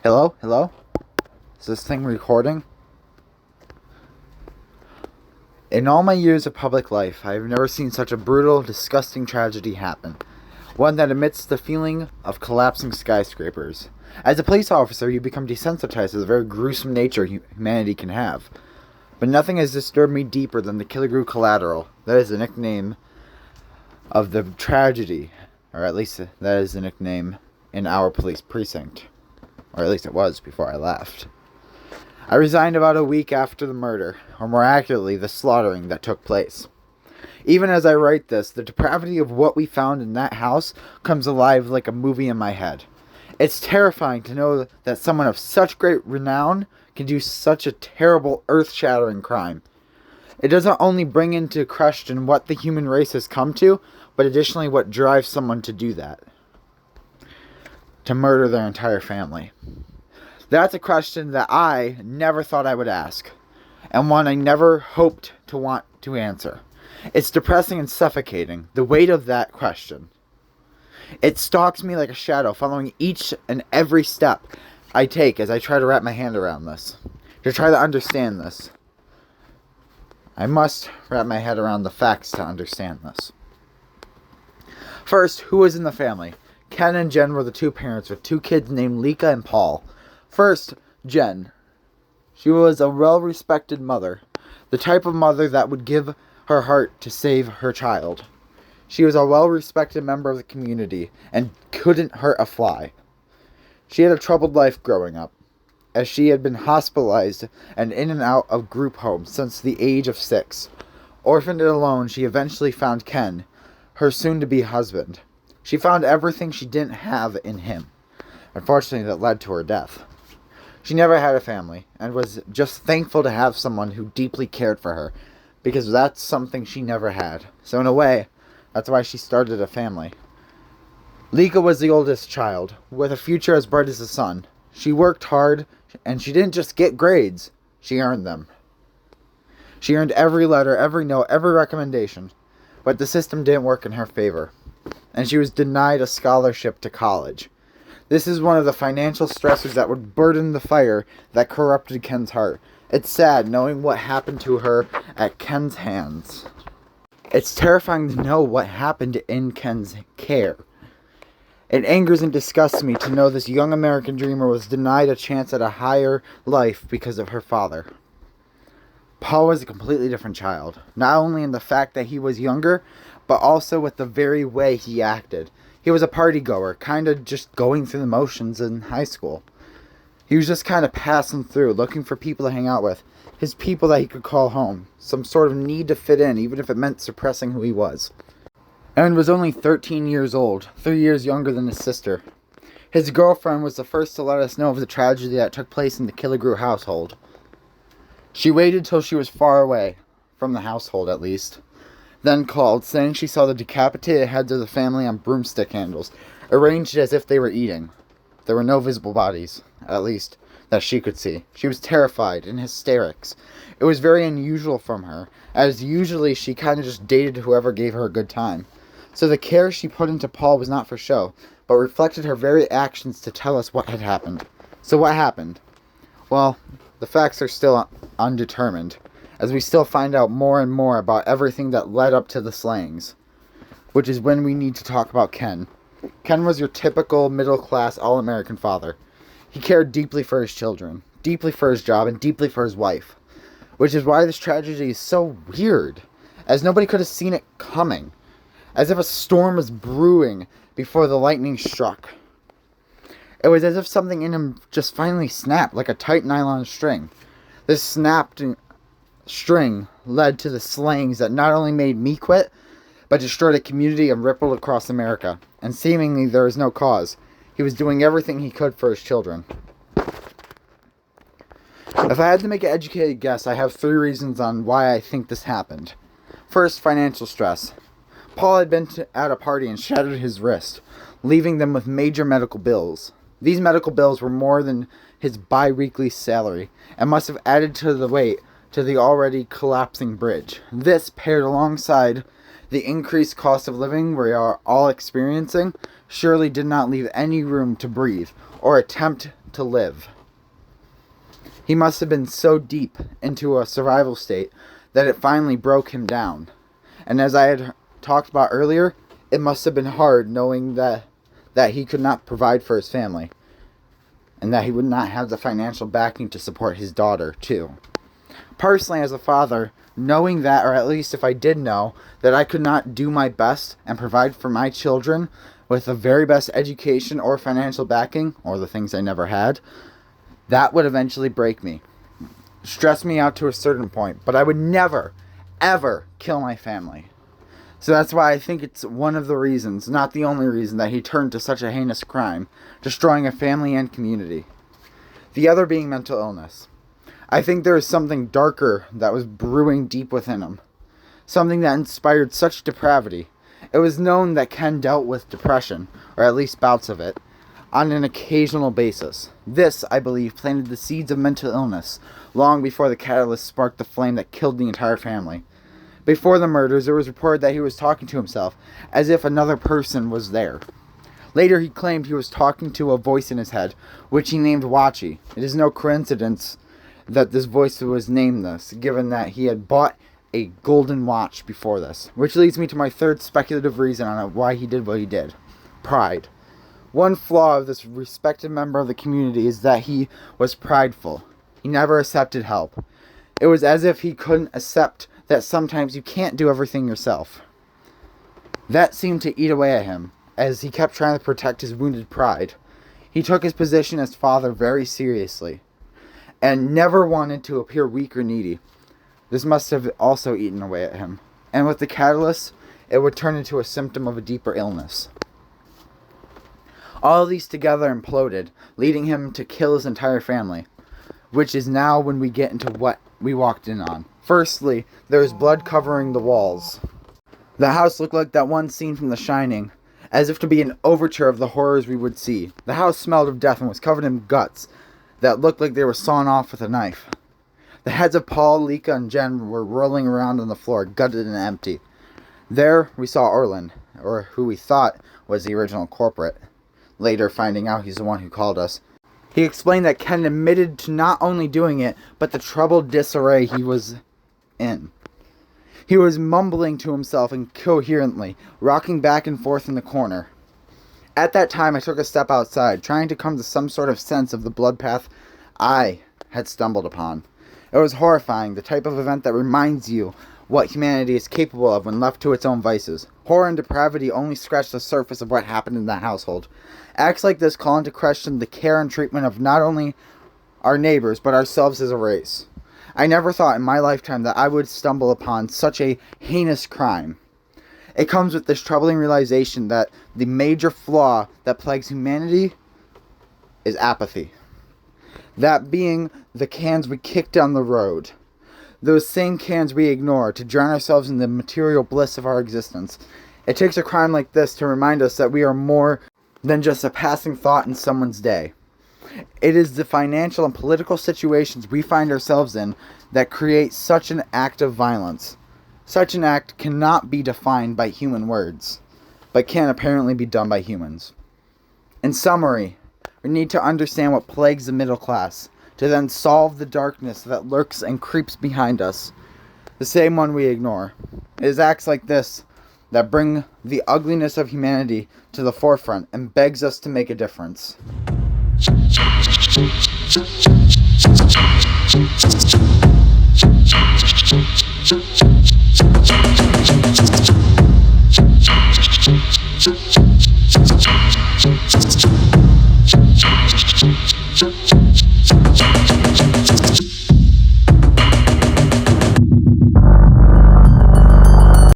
Hello? Hello? Is this thing recording? In all my years of public life, I have never seen such a brutal, disgusting tragedy happen. One that emits the feeling of collapsing skyscrapers. As a police officer, you become desensitized to the very gruesome nature humanity can have. But nothing has disturbed me deeper than the Killigrue Collateral. That is the nickname of the tragedy, or at least that is the nickname in our police precinct. Or at least it was before I left. I resigned about a week after the murder, or more accurately, the slaughtering that took place. Even as I write this, the depravity of what we found in that house comes alive like a movie in my head. It's terrifying to know that someone of such great renown can do such a terrible, earth-shattering crime. It doesn't only bring into question what the human race has come to, but additionally what drives someone to do that. To murder their entire family. That's a question that I never thought I would ask, and one I never hoped to want to answer. It's depressing and suffocating, the weight of that question. It stalks me like a shadow, following each and every step I take as I try to wrap my hand around this, to try to understand this. I must wrap my head around the facts to understand this. First, who was in the family? Ken and Jen were the two parents with two kids named Lika and Paul. First, Jen. She was a well-respected mother, the type of mother that would give her heart to save her child. She was a well-respected member of the community and couldn't hurt a fly. She had a troubled life growing up, as she had been hospitalized and in and out of group homes since the age of 6. Orphaned and alone, she eventually found Ken, her soon-to-be husband. She found everything she didn't have in him. Unfortunately, that led to her death. She never had a family, and was just thankful to have someone who deeply cared for her, because that's something she never had. So in a way, that's why she started a family. Lika was the oldest child, with a future as bright as the sun. She worked hard, and she didn't just get grades, she earned them. She earned every letter, every note, every recommendation, but the system didn't work in her favor, and she was denied a scholarship to college. This is one of the financial stressors that would burden the fire that corrupted Ken's heart. It's sad knowing what happened to her at Ken's hands. It's terrifying to know what happened in Ken's care. It angers and disgusts me to know this young American dreamer was denied a chance at a higher life because of her father. Paul was a completely different child, not only in the fact that he was younger, but also with the very way he acted. He was a party goer, kind of just going through the motions in high school. He was just kind of passing through, looking for people to hang out with. His people that he could call home. Some sort of need to fit in, even if it meant suppressing who he was. Aaron was only 13 years old, 3 years younger than his sister. His girlfriend was the first to let us know of the tragedy that took place in the Killigrue household. She waited till she was far away, from the household at least, then called, saying she saw the decapitated heads of the family on broomstick handles, arranged as if they were eating. There were no visible bodies, at least, that she could see. She was terrified, in hysterics. It was very unusual from her, as usually she kind of just dated whoever gave her a good time. So the care she put into Paul was not for show, but reflected her very actions to tell us what had happened. So what happened? Well, the facts are still undetermined, as we still find out more and more about everything that led up to the slayings. Which is when we need to talk about Ken. Ken was your typical middle-class, all-American father. He cared deeply for his children, deeply for his job, and deeply for his wife. Which is why this tragedy is so weird, as nobody could have seen it coming. As if a storm was brewing before the lightning struck. It was as if something in him just finally snapped, like a tight nylon string. This snapped string led to the slayings that not only made me quit, but destroyed a community and rippled across America. And seemingly there is no cause. He was doing everything he could for his children. If I had to make an educated guess, I have 3 reasons on why I think this happened. First, financial stress. Paul had been at a party and shattered his wrist, leaving them with major medical bills. These medical bills were more than his bi-weekly salary, and must have added to the weight to the already collapsing bridge. This, paired alongside the increased cost of living we are all experiencing, surely did not leave any room to breathe, or attempt to live. He must have been so deep into a survival state that it finally broke him down. And as I had talked about earlier, it must have been hard knowing that he could not provide for his family, and that he would not have the financial backing to support his daughter, too. Personally, as a father, knowing that, or at least if I did know, that I could not do my best and provide for my children with the very best education or financial backing, or the things I never had, that would eventually break me. Stress me out to a certain point, but I would never, ever kill my family. So that's why I think it's one of the reasons, not the only reason, that he turned to such a heinous crime, destroying a family and community. The other being mental illness. I think there is something darker that was brewing deep within him. Something that inspired such depravity. It was known that Ken dealt with depression, or at least bouts of it, on an occasional basis. This, I believe, planted the seeds of mental illness, long before the catalyst sparked the flame that killed the entire family. Before the murders, there was reported that he was talking to himself, as if another person was there. Later, he claimed he was talking to a voice in his head, which he named Watchy. It is no coincidence that this voice was named this, given that he had bought a golden watch before this. Which leads me to my third speculative reason on why he did what he did. Pride. One flaw of this respected member of the community is that he was prideful. He never accepted help. It was as if he couldn't accept that sometimes you can't do everything yourself. That seemed to eat away at him, as he kept trying to protect his wounded pride. He took his position as father very seriously, and never wanted to appear weak or needy. This must have also eaten away at him, and with the catalyst, it would turn into a symptom of a deeper illness. All of these together imploded, leading him to kill his entire family, which is now when we get into what we walked in on. Firstly, there is blood covering the walls. The house looked like that one scene from The Shining, as if to be an overture of the horrors we would see. The house smelled of death and was covered in guts that looked like they were sawn off with a knife. The heads of Paul, Lika, and Jen were rolling around on the floor, gutted and empty. There, we saw Orland, or who we thought was the original culprit, later finding out he's the one who called us. He explained that Ken admitted to not only doing it, but the troubled disarray he was in. He was mumbling to himself incoherently, rocking back and forth in the corner. At that time, I took a step outside, trying to come to some sort of sense of the blood path I had stumbled upon. It was horrifying, the type of event that reminds you what humanity is capable of when left to its own vices. Horror and depravity only scratch the surface of what happened in that household. Acts like this call into question the care and treatment of not only our neighbors, but ourselves as a race. I never thought in my lifetime that I would stumble upon such a heinous crime. It comes with this troubling realization that the major flaw that plagues humanity is apathy. That being the cans we kick down the road. Those same cans we ignore to drown ourselves in the material bliss of our existence. It takes a crime like this to remind us that we are more than just a passing thought in someone's day. It is the financial and political situations we find ourselves in that create such an act of violence. Such an act cannot be defined by human words, but can apparently be done by humans. In summary, we need to understand what plagues the middle class, to then solve the darkness that lurks and creeps behind us, the same one we ignore. It is acts like this that bring the ugliness of humanity to the forefront and begs us to make a difference.